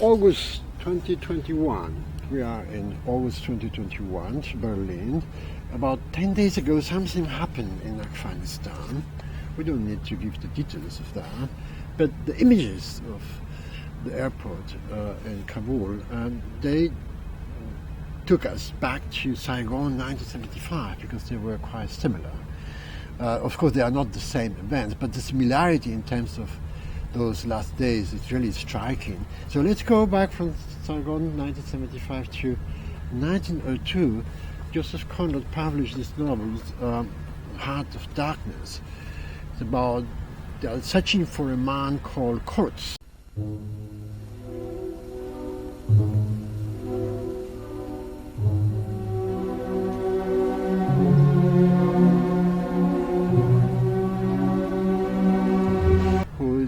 August 2021. We are in August 2021, Berlin. About 10 days ago something happened in Afghanistan. We don't need to give the details of that, but the images of the airport in Kabul, they took us back to Saigon 1975 because they were quite similar. Of course they are not the same events, but the similarity in terms of those last days is really striking. So let's go back from Saigon 1975 to 1902. Joseph Conrad published this novel, Heart of Darkness. It's about searching for a man called Kurtz.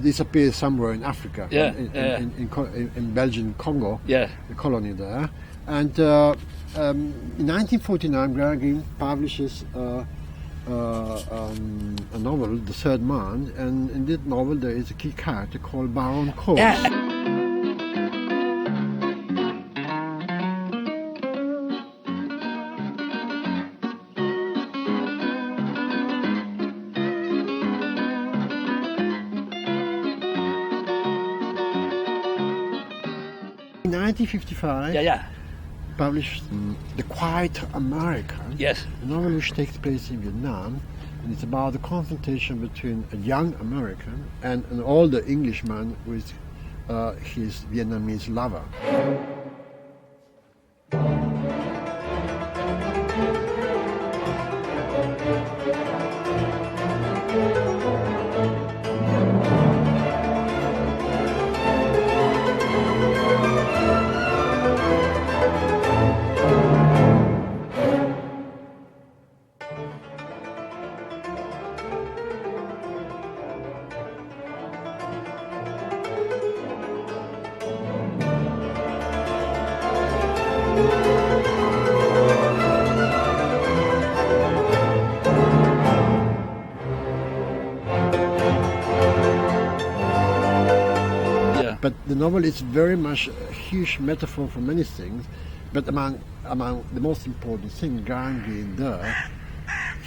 Disappeared somewhere in Africa, in Belgian Congo, the colony there. And in 1949, Graham Greene publishes a novel, The Third Man, and in that novel there is a key character called Baron Kurtz. In 1955, published The Quiet American, a novel which takes place in Vietnam, and it's about the confrontation between a young American and an older Englishman with his Vietnamese lover. But the novel is very much a huge metaphor for many things, but among the most important thing, Graham Greene there,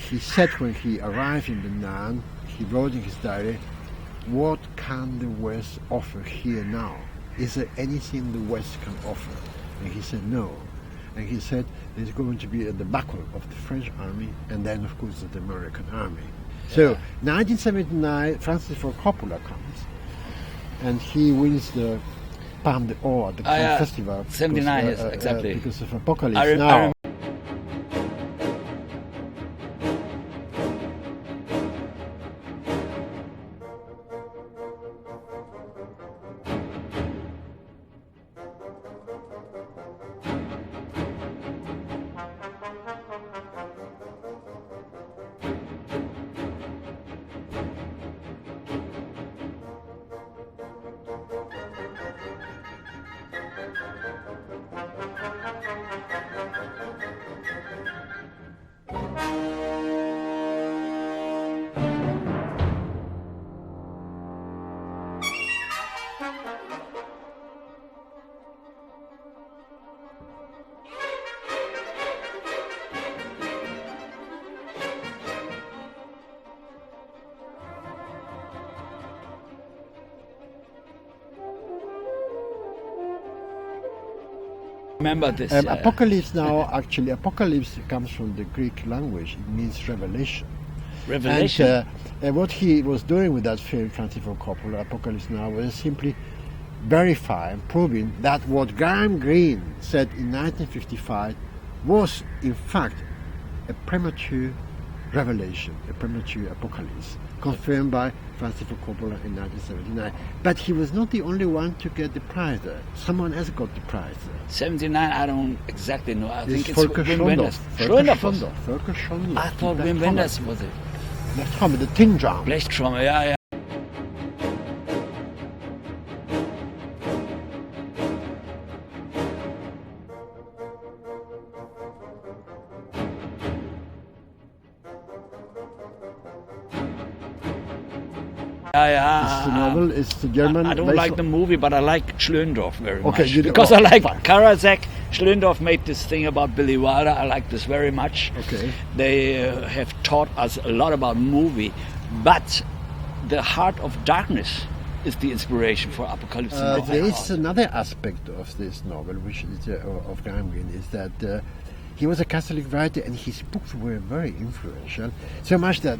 he said when he arrived in Vietnam, he wrote in his diary, what can the West offer here now? Is there anything the West can offer? And he said no. And he said there's going to be a debacle of the French army and then of course the American army. So 1979, Francis Ford Coppola comes and he wins the Palme d'Or at the Cannes Festival. 79, yes, exactly. Because of Apocalypse Now. Remember this. Apocalypse Now, actually, apocalypse comes from the Greek language. It means revelation. Revelation. And what he was doing with that film, Francis Ford Coppola, Apocalypse Now, was simply verifying, proving that what Graham Greene said in 1955 was, in fact, a premature revelation, a premature apocalypse, confirmed by Francis Ford Coppola in 1979. But he was not the only one to get the prize there. Someone else got the prize there. 79, I don't exactly know. I think it's Volker Wim Schondorf. Wenders. Volker Schondorf. I thought Wim Wenders was it. Blechtrommel, the tin drum. Blechtrommel, yeah. It's the novel, it's the German. I don't like the movie, but I like Schlöndorff very much. You do- Because oh, I like fine. Karasek. Schlöndorff made this thing about Billy Wilder. I like this very much. Okay. They have taught us a lot about movie, but the heart of darkness is the inspiration for Apocalypse. Now. There is another aspect of this novel, which is of Graham Greene, is that he was a Catholic writer and his books were very influential, so much that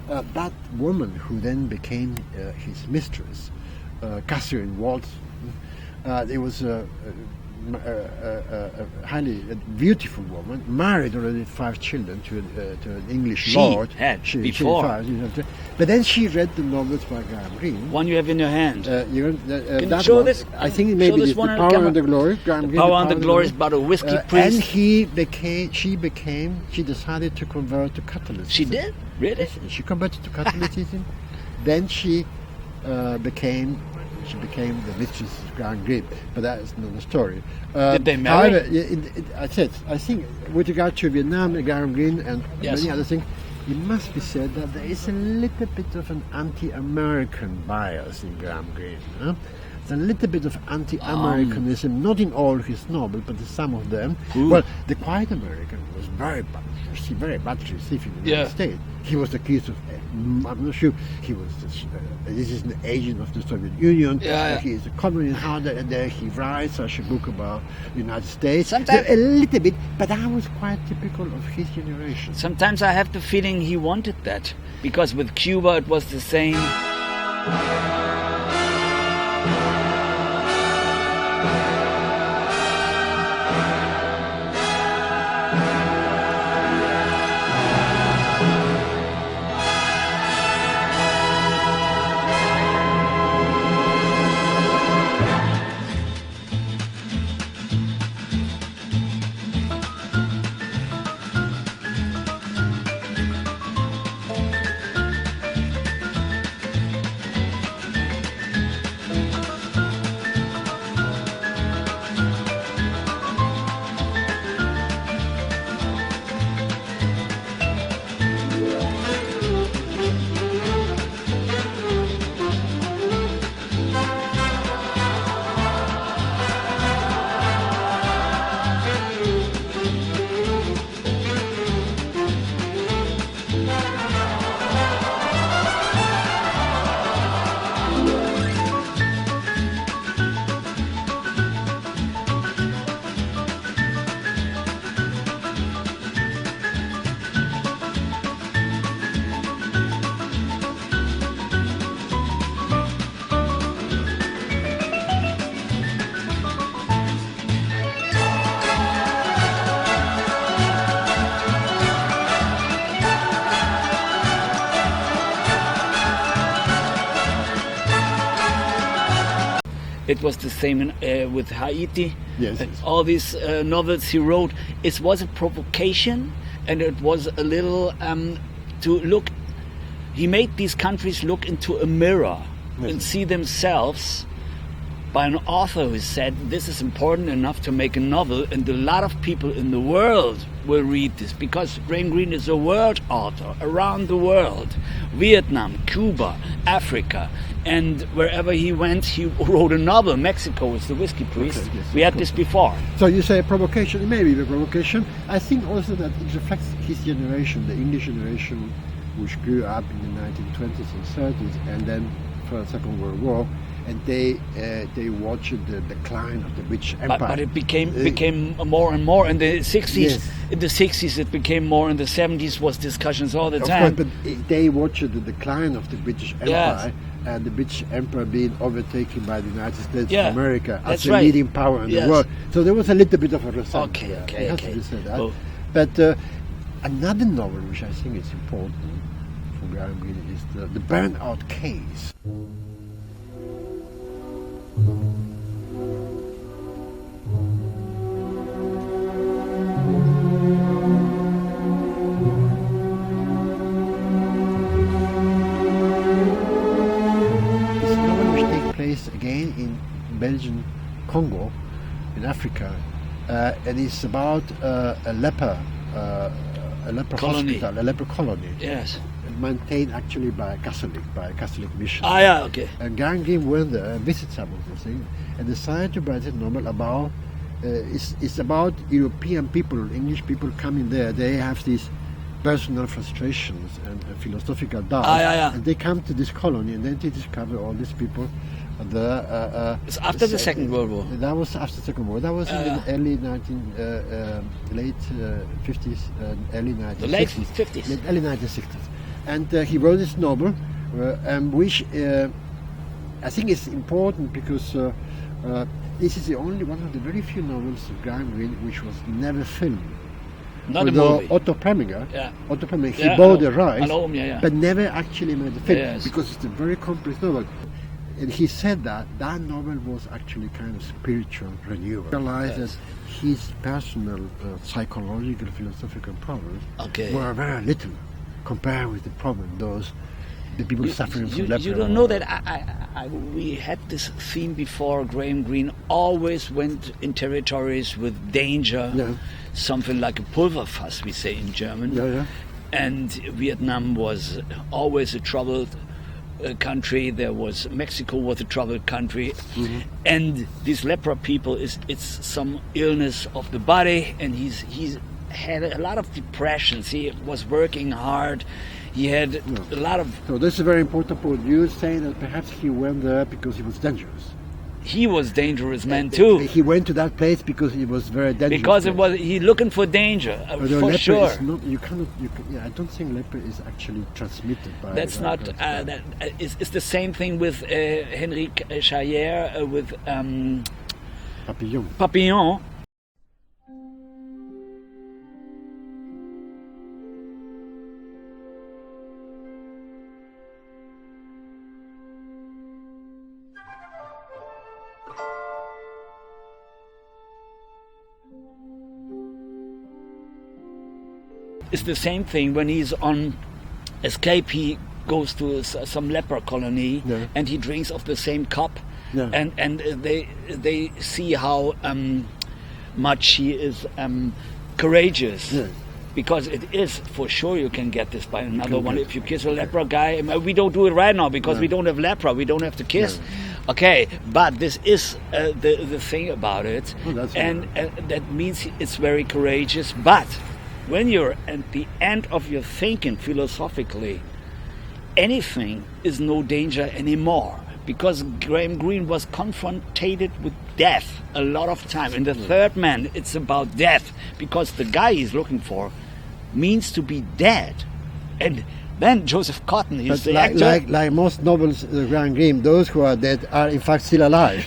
that woman who then became his mistress, Catherine Waltz, it was a highly beautiful woman, married already 5 children to an English She lord. had before. But then she read the novels by Graham Greene. One you have in your hand. Can you that show one, this? I think Show maybe this it's one The on Power camera. and the Glory. Graham Greene, Power and the Glory is about a whiskey priest. And she decided to convert to Catholicism. She did? Really? She converted to Catholicism. Then she became the mistress of Graham Greene, but that is another story. Did they marry? However, I think with regard to Vietnam, Graham Greene, and Yes. many other things, it must be said that there is a little bit of an anti-American bias in Graham Greene. Huh? There's a little bit of anti-Americanism, not in all his novels, but in some of them. Ooh. Well, The Quiet American was very badly received in the United States. He was accused of, I'm not sure, he was, this is an agent of the Soviet Union. Yeah. He is a communist hunter, and there he writes such a book about the United States. Sometimes- A little bit, but that was quite typical of his generation. Sometimes I have the feeling he wanted that, because with Cuba it was the same. It was the same with Haiti. Yes. And all these novels he wrote, it was a provocation, and it was a little to look. He made these countries look into a mirror and see themselves by an author who said this is important enough to make a novel, and a lot of people in the world will read this, because Graham Greene is a world author around the world. Vietnam, Cuba, Africa, and wherever he went, he wrote a novel. Mexico was the whiskey priest. Okay, yes, we had this before. So you say provocation, it may be a provocation. I think also that it reflects his generation, the English generation, which grew up in the 1920s and 30s, and then for the Second World War, and they watched the decline of the British Empire. But it became more and more in the 60s. Yes. In the 60s it became more. In the 70s was discussions all the Of time. course, but they watched the decline of the British Empire, Yes. and the British Empire being overtaken by the United States Yeah, of America as that's the right. leading power in Yes. the world. So there was a little bit of a resentment. Okay, there. okay, It has okay. to be said that. Oh. But Another novel which I think is important for Graham Greene is the Burnout Case. This novel which takes place again in Belgian Congo, in Africa, and it's about a leper Colony. hospital, a leper colony. Yes. Maintained actually by a Catholic mission. Ah, yeah, okay. And Graham Greene went there, visited some of the things, and decided to write a novel about. It's about European people, English people coming there. They have these personal frustrations and philosophical doubts, and they come to this colony, and then they discover all these people. It's after the Second World War. That was after the Second World. War. That was in the early late 50s, early 1960s. The late 50s. Early 1960s. And he wrote this novel, which I think is important because this is the only one of the very few novels of Graham Greene which was never filmed. Not a movie. Otto Preminger, he Yeah, bought the rights, but never actually made the film Yes. because it's a very complex novel. And he said that novel was actually kind of spiritual renewal. He realized that his personal psychological, philosophical problems were very little compared with the problem the people suffering from leprosy. You don't know that we had this theme before. Graham Greene always went in territories with danger, something like a Pulverfass, we say in German. And Vietnam was always a troubled country. There was Mexico was a troubled country, and these leper people it's some illness of the body, and he's had a lot of depressions. He was working hard. He had a lot of. So this is a very important point. You say that perhaps he went there because he was dangerous. He was dangerous man too. He went to that place because it was very dangerous. Because it was he looking for danger for sure. Is not, you cannot. I don't think leper is actually transmitted by. That's not. It's the same thing with Henrik Chayer with Papillon. It's the same thing when he's on escape. He goes to some leper colony and he drinks of the same cup, and they see how much he is courageous. Because it is for sure you can get this by another one. If you kiss a leper guy, we don't do it right now because we don't have lepra. We don't have to kiss. Okay, but this is the thing about it, and that means it's very courageous. But when you're at the end of your thinking philosophically, anything is no danger anymore, because Graham Greene was confronted with death a lot of time. In the Third Man, it's about death, because the guy he's looking for means to be dead. And then Joseph Cotton, he's the actor. Like most novels, Graham Greene, those who are dead are in fact still alive.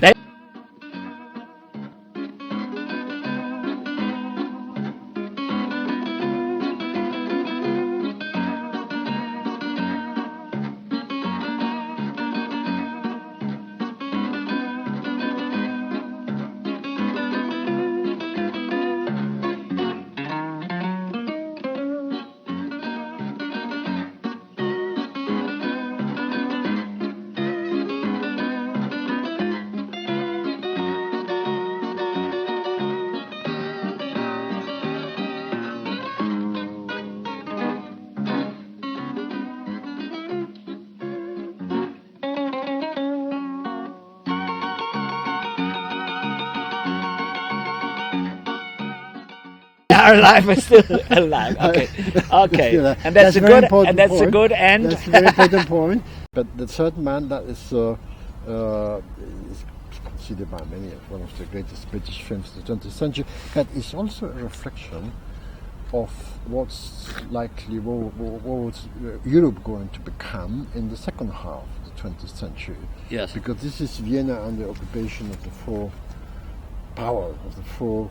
Our life is still alive. Okay. And that's a good. And that's a good end. That's a very important point. But the Third Man, that is considered by many as one of the greatest British films of the 20th century. But it's also a reflection of what's likely what's Europe going to become in the second half of the 20th century. Yes. Because this is Vienna under occupation of the four powers, of the four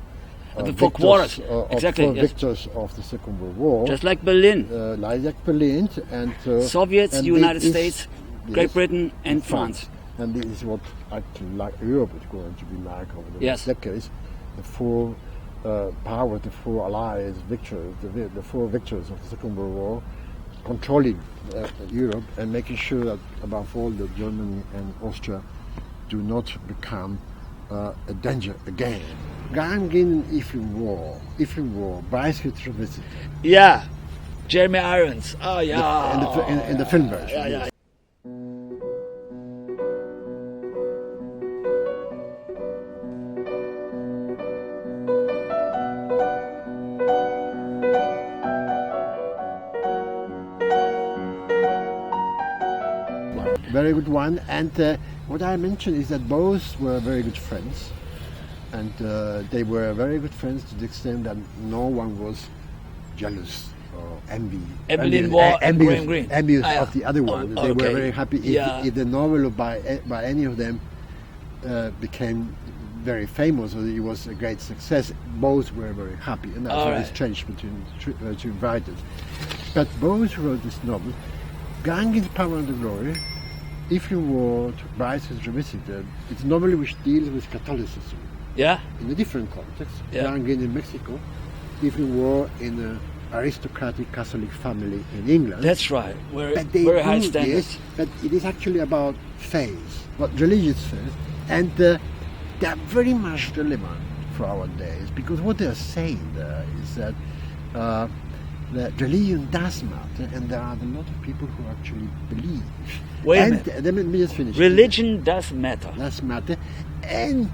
The four quarters. Exactly. Four Yes. victors of the Second World War. Just like Berlin. Like Berlin and Soviets, and United this States, is- Great yes, Britain, and France. And this is what actually like Europe is going to be like over the Yes. next decades. The four powers, the four allies, victors, the four victors of the Second World War, controlling Europe and making sure that above all that Germany and Austria do not become a danger again. Graham Greene if in war, Bryce Revisited. Yeah, Jeremy Irons. Oh yeah. In the film version. Yeah, yes. Very good one, and what I mentioned is that both were very good friends, and they were very good friends to the extent that no one was jealous or Evelyn Waugh and Graham Greene. envious of the other one. They were okay. very happy if the novel by any of them became very famous or it was a great success. Both were very happy, and that's why it's changed between two writers. But both wrote this novel. Graham Greene's Power and the Glory, If You Were, Bryce Revisited, it's a novel which deals with Catholicism. Yeah. In a different context. Yeah. Graham Greene in Mexico, If You Were in an aristocratic Catholic family in England. That's right. But they Very high do standards. this, but it is actually about faith, about religious faith, and they are very much relevant for our days because what they are saying there is that religion does matter, and there are a lot of people who actually believe. Wait a and minute. Let me just finish. Religion does matter. Does matter, and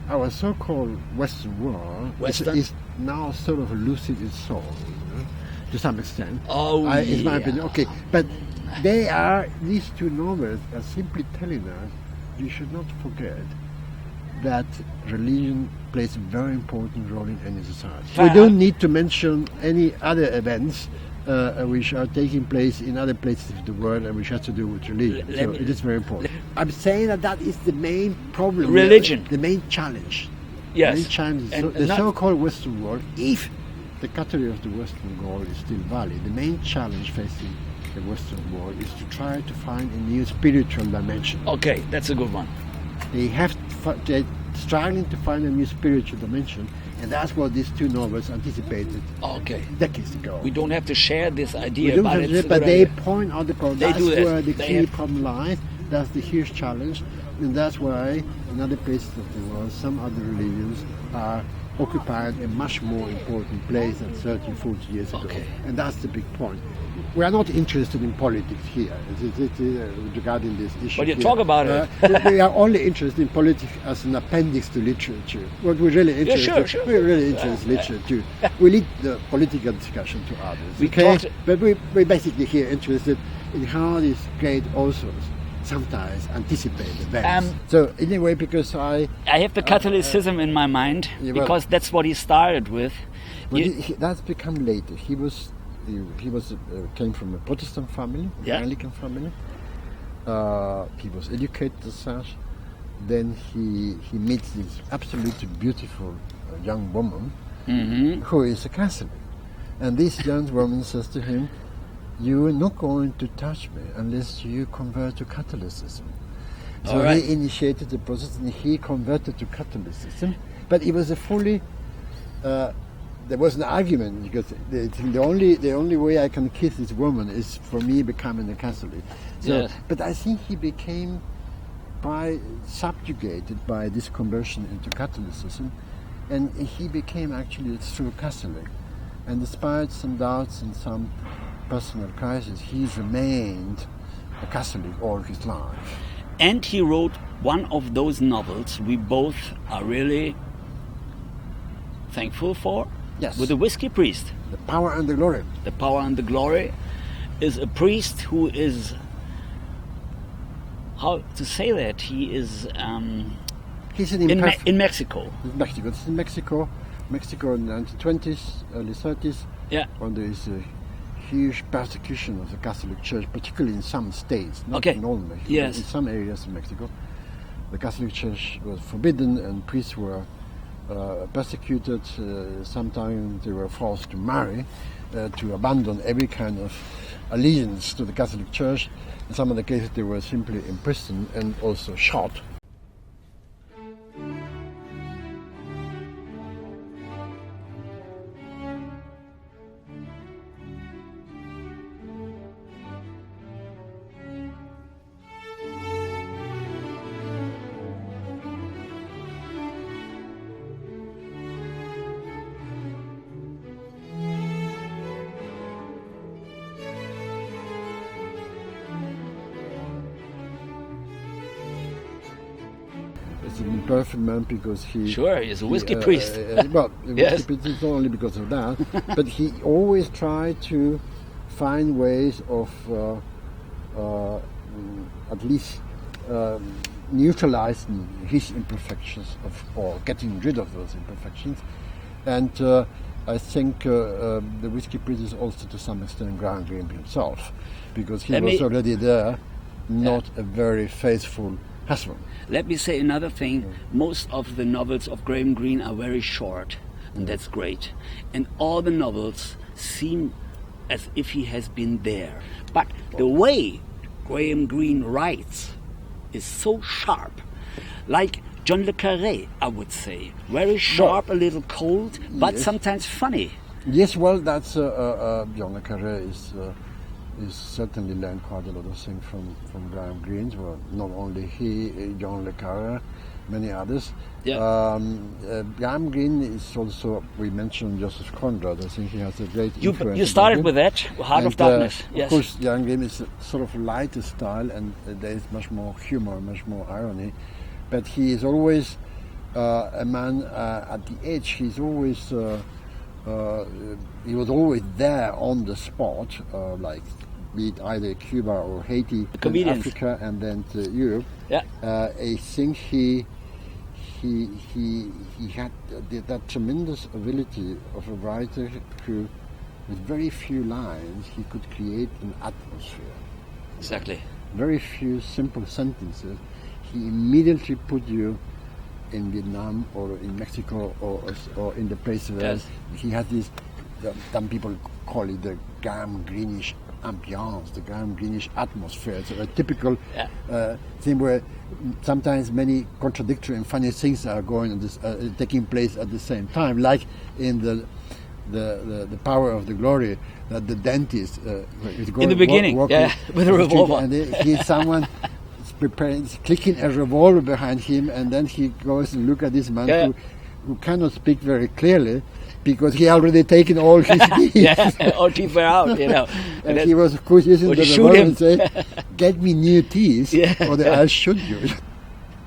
our so-called Western world is now sort of losing its soul, to some extent. Oh, Is my opinion. Okay, but these two novels are simply telling us you should not forget that religion plays a very important role in any society. We don't need to mention any other events which are taking place in other places of the world and which have to do with religion. So it is very important. I'm saying that is the main problem. Religion. The main challenge. Yes. The main challenge is the so-called Western world, if the category of the Western world is still valid, the main challenge facing the Western world is to try to find a new spiritual dimension. Okay, that's a good one. They're struggling to find a new spiritual dimension, and that's what these two novels anticipated decades ago. We don't have to share this idea, but they point out the problem. They That's do where the key problem lies. That's the huge challenge, and that's why in other places of the world, some other religions are occupying a much more important place than 30, 40 years ago. And that's the big point. We are not interested in politics here regarding this issue. But you talk about it. We are only interested in politics as an appendix to literature. What we're really interested we're really interested in literature. We leave the political discussion to others. But we're basically here interested in how these great authors sometimes anticipate events. So anyway, because I have the Catholicism in my mind because that's what he started with. That's become later. He came from a Protestant family, Anglican family. He was educated as such. Then he meets this absolutely beautiful young woman who is a Catholic, and this young woman says to him, "You are not going to touch me unless you convert to Catholicism." So he initiated the process, and he converted to Catholicism. But it was a fully there was an argument because the only way I can kiss this woman is for me becoming a Catholic. So, but I think he became subjugated by this conversion into Catholicism, and he became actually a true Catholic. And despite some doubts and some personal crisis, he's remained a Catholic all his life. And he wrote one of those novels we both are really thankful for. Yes. With the Whiskey Priest. The Power and the Glory. The Power and the Glory is a priest who is, how to say that, he is he's in Mexico. In Mexico. It's in Mexico in the 1920s, early 30s. Yeah. When there is a huge persecution of the Catholic Church, particularly in some states, not in all Mexico. Yes. In some areas of Mexico, the Catholic Church was forbidden, and priests were persecuted. Sometimes they were forced to marry, to abandon every kind of allegiance to the Catholic Church. In some of the cases they were simply imprisoned and also shot. He's an imperfect man because he... Sure, he's a whiskey priest. Well, the Yes. whiskey priest is not only because of that, but he always tried to find ways of at least neutralizing his imperfections or getting rid of those imperfections. And I think the whiskey priest is also to some extent Graham Greene himself, because he was already there, not a very faithful husband. Let me say another thing. Most of the novels of Graham Greene are very short, and that's great. And all the novels seem as if he has been there. But the way Graham Greene writes is so sharp, like John le Carré, I would say. Very sharp, a little cold, but yes. sometimes funny. Yes, well, that's John le Carré is certainly learned quite a lot of things from Graham Greene. Well, not only he, John le Carré, many others. Yeah. Graham Greene is also, we mentioned Joseph Conrad. I think he has a great influence. You started with that, Heart of Darkness. Yes. Of course, Graham Greene is a sort of lighter style, and there is much more humor, much more irony. But he is always a man at the edge. He's always he was always there on the spot, like be it either Cuba or Haiti, then Africa, and then to Europe. Yeah. I think he had that tremendous ability of a writer who, with very few lines, he could create an atmosphere. Exactly. Very few simple sentences. He immediately put you in Vietnam or in Mexico or in the place where yes. he has this, some people call it the Graham Greenish ambiance, the Graham Greenish atmosphere. It's a typical thing where sometimes many contradictory and funny things are going on this, taking place at the same time, like in the Power of the Glory, that the dentist is going in the beginning, walking with a revolver, and he's someone preparing, clicking a revolver behind him, and then he goes and look at this man who cannot speak very clearly because he already taken all his teeth. All teeth were out, you know. And he was, of course, using the revolver and say, "Get me new teeth, or I'll shoot you."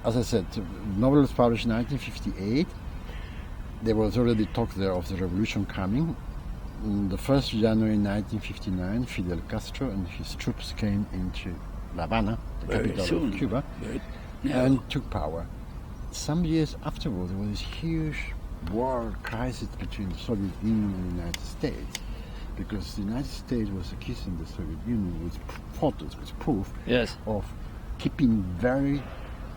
As I said, the novel was published in 1958. There was already talk there of the revolution coming. On the 1st of January 1959, Fidel Castro and his troops came into La Habana, the capital of Cuba, and took power. Some years afterwards, there was this huge war crisis between the Soviet Union and the United States, because the United States was accusing the Soviet Union with photos, with proof of keeping very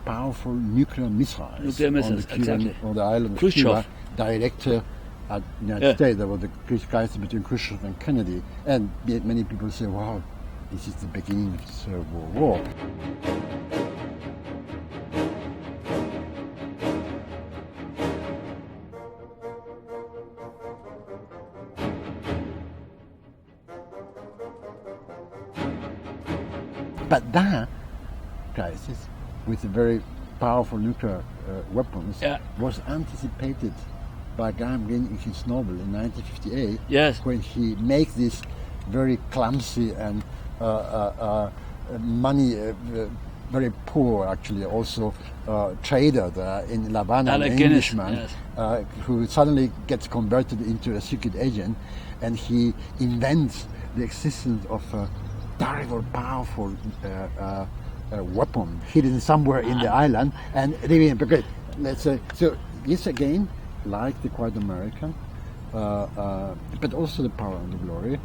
powerful nuclear missiles on the Cuban, on the island of Cuba, directed at the United States. There was the crisis between Khrushchev and Kennedy, and many people say, "Wow, this is the beginning of the Third World War." But that crisis, with the very powerful nuclear weapons, was anticipated by Graham Greene in his novel in 1958, when he makes this very clumsy and very poor, actually, also trader there in La Habana, an Englishman, who suddenly gets converted into a secret agent, and he invents the existence of a terrible, powerful weapon hidden somewhere in the island, and let's say, so this again, like the Quiet American, but also the Power and the Glory,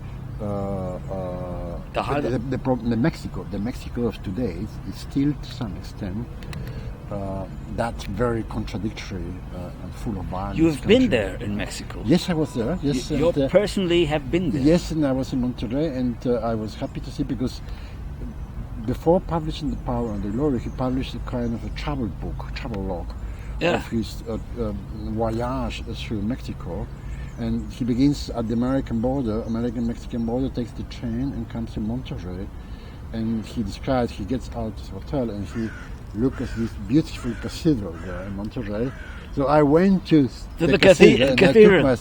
the Mexico of today is still to some extent that's very contradictory and full of violence. You've been there in Mexico. Yes, I was there. Yes, You personally have been there. Yes, and I was in Monterrey, and I was happy to see, because before publishing The Power and the Glory, he published a kind of a travel book, travel log, of his voyage through Mexico. And he begins at the American-Mexican border, takes the train and comes to Monterrey. And he describes, he gets out of the hotel and he looks at this beautiful cathedral there in Monterrey. So I went to the cathedral and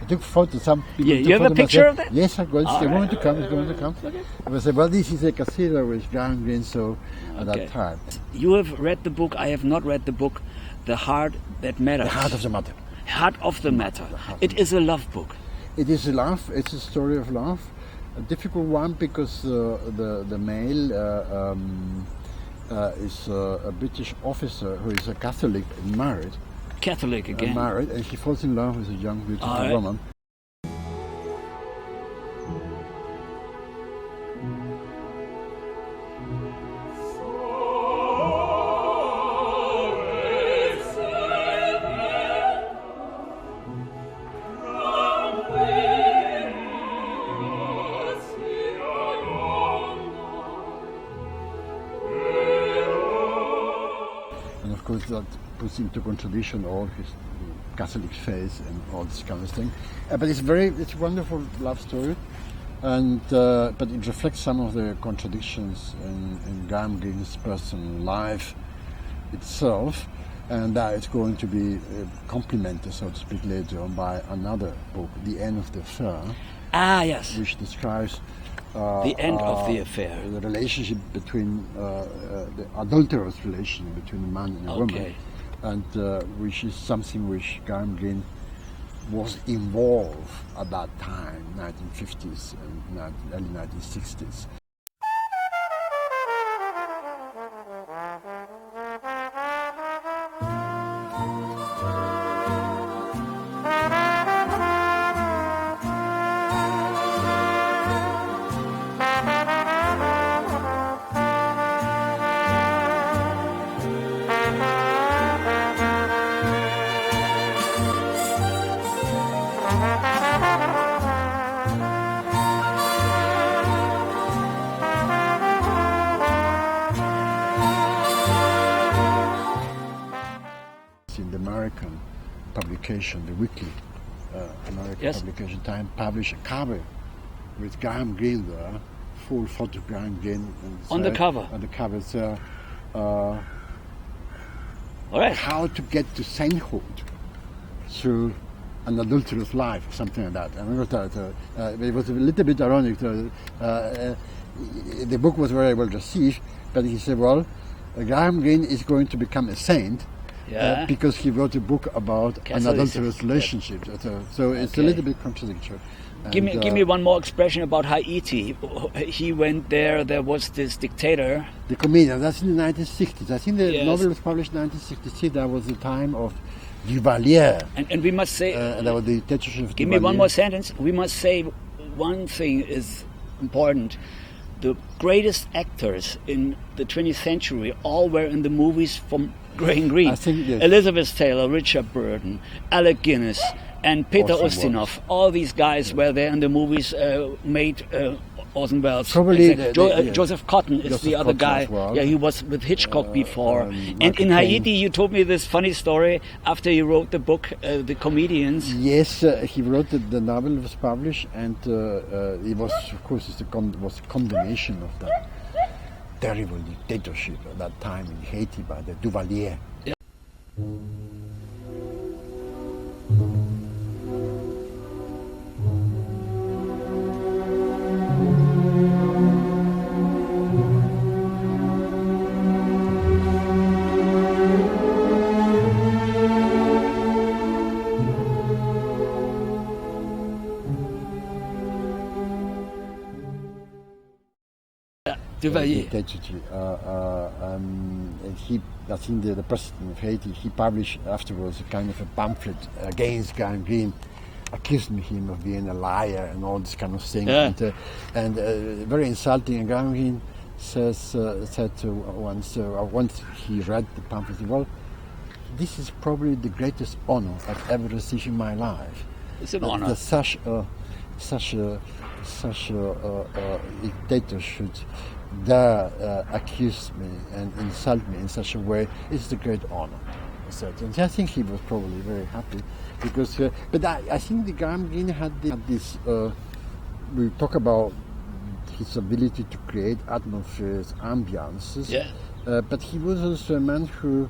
I took photos. Some people took you have a picture of that? Yes, I got it. They wanted to come. Okay. I said, well, this is a cathedral with Graham Greene, so at that time. You have read the book, I have not read the book, The Heart That Matters. The Heart of the Matter. Heart of the Matter. It is a love book. It is a love. It's a story of love. A difficult one, because the male is a British officer who is a Catholic and married. Catholic again. Married, and he falls in love with a young, beautiful woman. And of course that puts into contradiction all his Catholic faith and all this kind of thing. But it's a wonderful love story, and but it reflects some of the contradictions in Graham Greene's personal life itself, and that is going to be complemented, so to speak, later on by another book, The End of the Affair. Ah, yes. Which describes the end of the affair. The relationship between the adulterous relationship between a man and a woman, and which is something which Graham Greene was involved at that time, 1950s and early 1960s. In the American publication, the weekly American publication, Time published a cover with Graham Greene there, full photo of Graham Greene. On the cover? On the cover, so how to get to sainthood through an adulterous life, or something like that. I remember that it was a little bit ironic. The book was very well received, but he said, well, Graham Greene is going to become a saint, because he wrote a book about an adulterous relationship. So it's a little bit contradictory. Give me one more expression about Haiti. He went there. There was this dictator. The comedian. That's in the 1960s. I think the novel was published in 1963. That was the time of Duvalier. And we must say. That was the dictatorship of Give Duvalier. me one more sentence. We must say one thing is important. The greatest actors in the 20th century all were in the movies from Graham Greene. I think, yes. Elizabeth Taylor, Richard Burton, Alec Guinness, and Peter Ustinov. All these guys were there in the movies made Orson Welles. Probably Joseph Cotton is the other guy. Well. Yeah, he was with Hitchcock before. And in Haiti, you told me this funny story after you wrote the book, The Comedians. Yes, he wrote the novel was published, and it was, of course, was a condemnation of that terrible dictatorship at that time in Haiti by the Duvalier. Yeah. Duvalier. And he, I think the president of Haiti, he published afterwards a kind of a pamphlet against Graham Greene, accusing him of being a liar and all this kind of thing, and very insulting. And Graham Greene said once he read the pamphlet, well, this is probably the greatest honor I've ever received in my life. It's an honor. That such a dictator should dare accuse me and insult me in such a way. It's a great honor. And I think he was probably very happy because. But I think the Graham Greene had this. We talk about his ability to create atmospheres, ambiances. Yeah. But he was also a man who.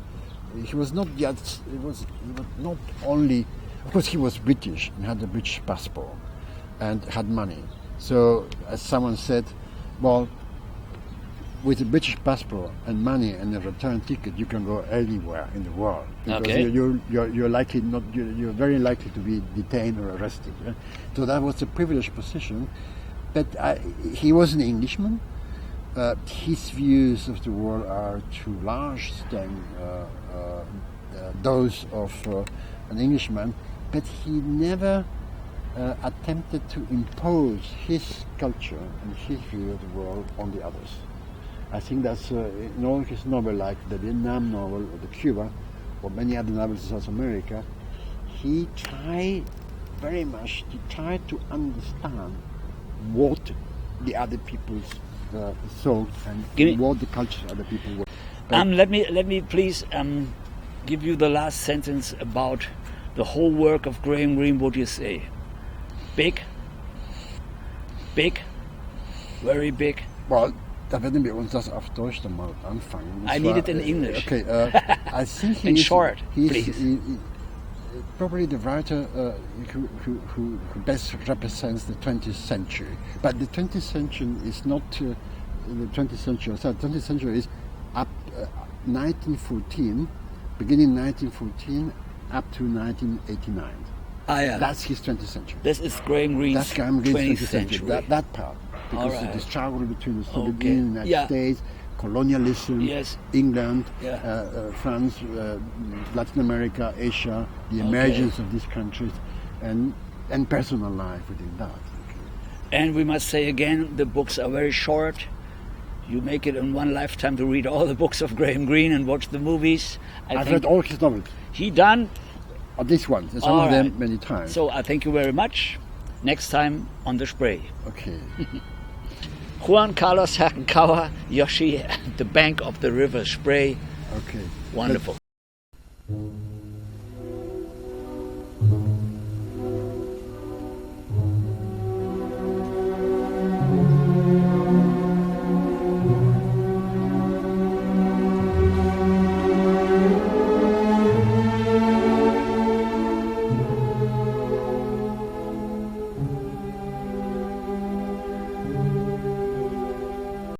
He was not just. He was not only. Of course, he was British and had a British passport and had money. So, as someone said, well, with a British passport and money and a return ticket, you can go anywhere in the world because Okay. you're likely not. You're very likely to be detained or arrested. Yeah? So that was a privileged position. But he was an Englishman. His views of the world are too large than those of an Englishman. But he never attempted to impose his culture and his view of the world on the others. I think that's in all his novels, like the Vietnam novel or the Cuba, or many other novels in South America, he tried very much to understand what the other people's thought and what the cultures of other people were. But Let me please give you the last sentence about the whole work of Graham Greene. What do you say? Big, very big. well, da werden wir uns das auf Deutsch dann mal anfangen. I need it in English. Okay, I think In short, he's please. Probably the writer who best represents the 20th century. But the 20th century is not the 20th century. So the 20th century is up 1914, beginning 1914 up to 1989. Yeah. That's his 20th century. This is Graham Greene's That's Graham Greene's 20th 20th century. century. That part. Because All right. the struggle between the Soviet Okay. Union and the United States, colonialism, Yes. England, Yeah. France, Latin America, Asia, the emergence of these countries, and personal life within that. And we must say again, the books are very short. You make it in one lifetime to read all the books of Graham Greene and watch the movies. I've read all his novels, He done. or this one, some All of them right. many times. So I thank you very much. Next time on the Spree. Okay. Juan Carlos HERKEN KRAUER, JOSHI, at the bank of the river Spree. Okay. Wonderful.